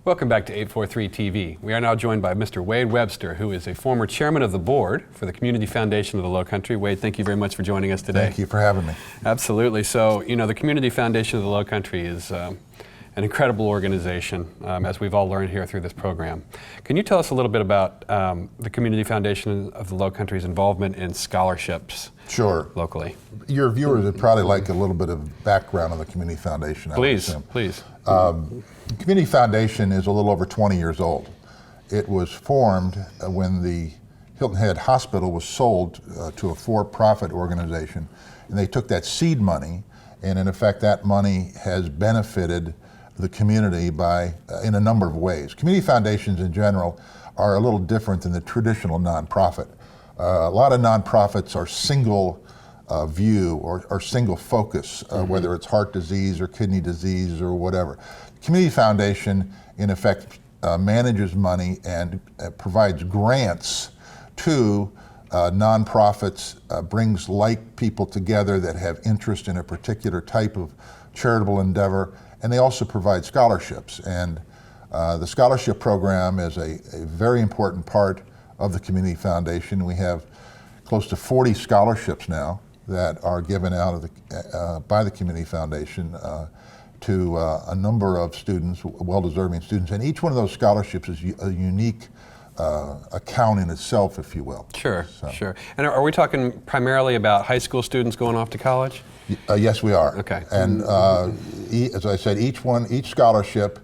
Welcome back to 843 TV. We are now joined by Mr. Wade Webster, who is a former chairman of the board for the Community Foundation of the Lowcountry. Wade, thank you very much for joining us today. Thank you for having me. Absolutely. So, you know, the Community Foundation of the Lowcountry is an incredible organization, as we've all learned here through this program. Can you tell us a little bit about the Community Foundation of the Lowcountry's involvement in scholarships? Sure. Locally? Your viewers would probably like a little bit of background on the Community Foundation. Please, please. The Community Foundation is a little over 20 years old. It was formed when the Hilton Head Hospital was sold to a for-profit organization, and they took that seed money, and in effect that money has benefited the community in a number of ways. Community foundations in general are a little different than the traditional nonprofit. A lot of nonprofits are single view or single focus, whether it's heart disease or kidney disease or whatever. Community Foundation, in effect, manages money and provides grants to nonprofits, brings like people together that have interest in a particular type of charitable endeavor, and they also provide scholarships. And the scholarship program is a very important part of the Community Foundation. We have close to 40 scholarships now that are given out of by the Community Foundation to a number of students, well-deserving students, and each one of those scholarships is a unique account in itself, if you will. Sure, sure. And are we talking primarily about high school students going off to college? Yes, we are. Okay. And as I said, each scholarship,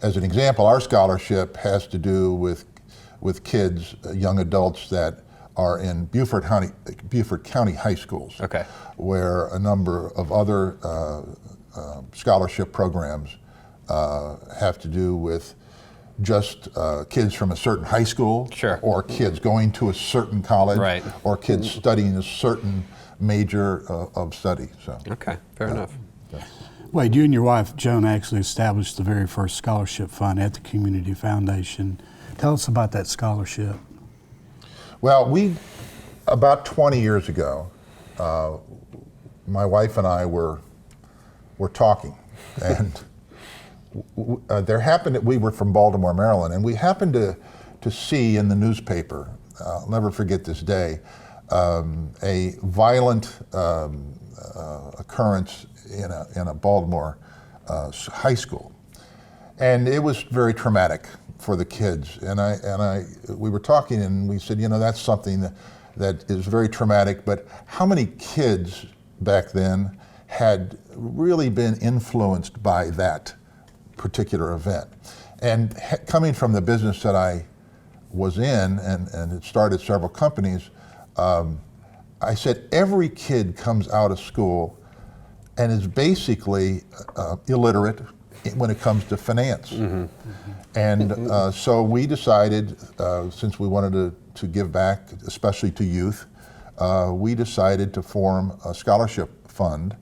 as an example, our scholarship has to do with kids, young adults that are in Beaufort County high schools, okay, where a number of other scholarship programs have to do with just kids from a certain high school, sure, or kids going to a certain college, right, or kids studying a certain major of study. So. Okay, fair enough. Yeah. Wade, you and your wife, Joan, actually established the very first scholarship fund at the Community Foundation. Tell us about that scholarship. Well, about 20 years ago, my wife and I were talking, and we were from Baltimore, Maryland, and we happened to see in the newspaper, I'll never forget this day, a violent occurrence in a Baltimore high school, and it was very traumatic for the kids. And we were talking, and we said, you know, that's something that is very traumatic. But how many kids back then had really been influenced by that particular event? And coming from the business that I was in, and it started several companies, I said every kid comes out of school and is basically illiterate when it comes to finance. Mm-hmm. And so we decided, since we wanted to give back, especially to youth, we decided to form a scholarship fund,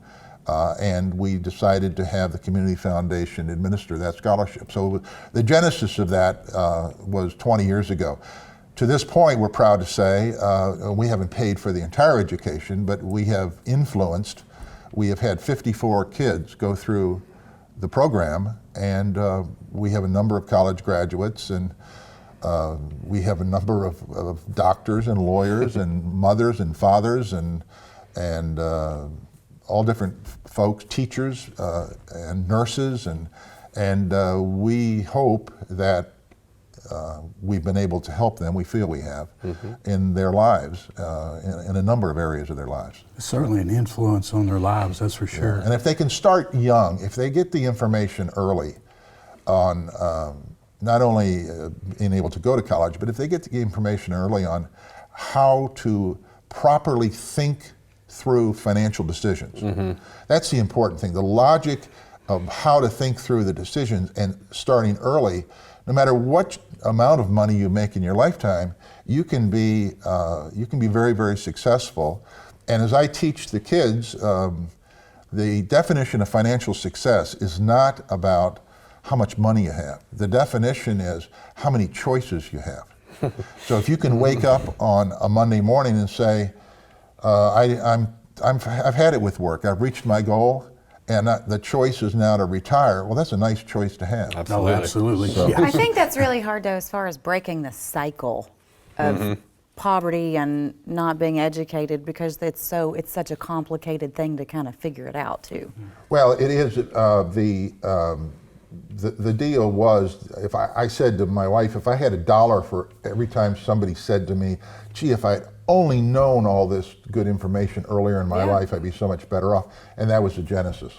and we decided to have the Community Foundation administer that scholarship. So the genesis of that was 20 years ago. To this point, we're proud to say, we haven't paid for the entire education, but we have influenced. We have had 54 kids go through the program, and we have a number of college graduates, and we have a number of doctors and lawyers and mothers and fathers and all different folks, teachers and nurses, and we hope that we've been able to help them, we feel we have, in their lives, in a number of areas of their lives. Certainly an influence on their lives, that's for sure. Yeah. And if they can start young, if they get the information early on not only being able to go to college, but if they get the information early on how to properly think through financial decisions, that's the important thing. The logic of how to think through the decisions, and starting early, no matter what amount of money you make in your lifetime, you can be very, very successful. And as I teach the kids, the definition of financial success is not about how much money you have. The definition is how many choices you have. So if you can wake up on a Monday morning and say, I've had it with work, I've reached my goal, and the choice is now to retire, well, that's a nice choice to have. Absolutely. Oh, absolutely. So- Yeah. I think that's really hard, though, as far as breaking the cycle of poverty and not being educated, because it's such a complicated thing to kind of figure it out, too. Well, it is, the deal was, if I said to my wife, if I had $1 for every time somebody said to me, gee, if I had only known all this good information earlier in my life, I'd be so much better off. And that was the genesis.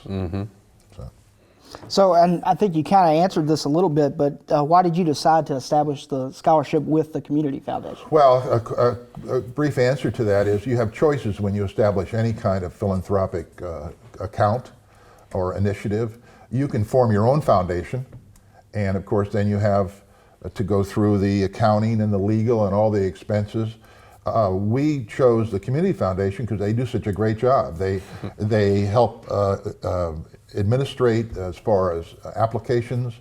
So, and I think you kind of answered this a little bit, but why did you decide to establish the scholarship with the Community Foundation? Well, a brief answer to that is you have choices when you establish any kind of philanthropic account or initiative. You can form your own foundation, and of course then you have to go through the accounting and the legal and all the expenses. We chose the Community Foundation because they do such a great job. They help administrate as far as applications.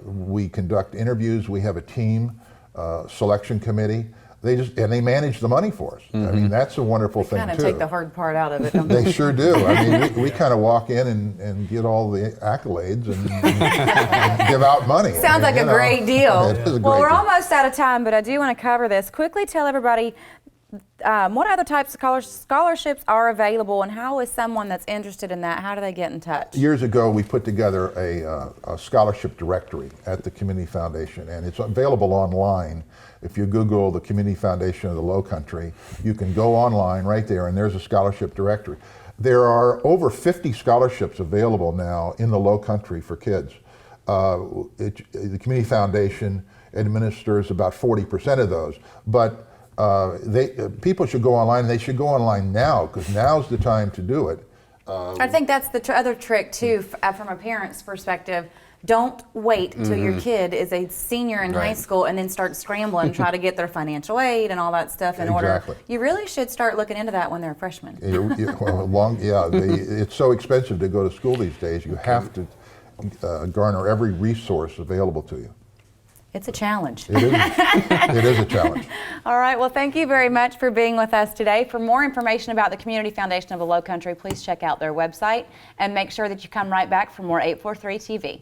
We conduct interviews. We have a team selection committee. They manage the money for us. I mean, that's a wonderful thing Kind of too. take the hard part out of it, don't they? They sure do. I mean, we kind of walk in and get all the accolades and give out money. Sounds like a great deal. It is a Well, great we're deal. almost out of time, but I do want to cover this. Quickly tell everybody what other types of scholarships are available, and how is someone that's interested in that, how do they get in touch? Years ago, we put together a scholarship directory at the Community Foundation, and it's available online. If you Google the Community Foundation of the Low Country, you can go online right there, and there's a scholarship directory. There are over 50 scholarships available now in the Low Country for kids. The Community Foundation administers about 40% of those, but people should go online. They should go online now, because now's the time to do it. I think that's the other trick, too, from a parent's perspective. Don't wait till your kid is a senior in high Right. school and then start scrambling, try to get their financial aid and all that stuff in order. Exactly. You really should start looking into that when they're a freshman. It's so expensive to go to school these days. You have to garner every resource available to you. It's a challenge. It is, it is a challenge. All right, well, thank you very much for being with us today. For more information about the Community Foundation of the Low Country, please check out their website and make sure that you come right back for more 843 TV.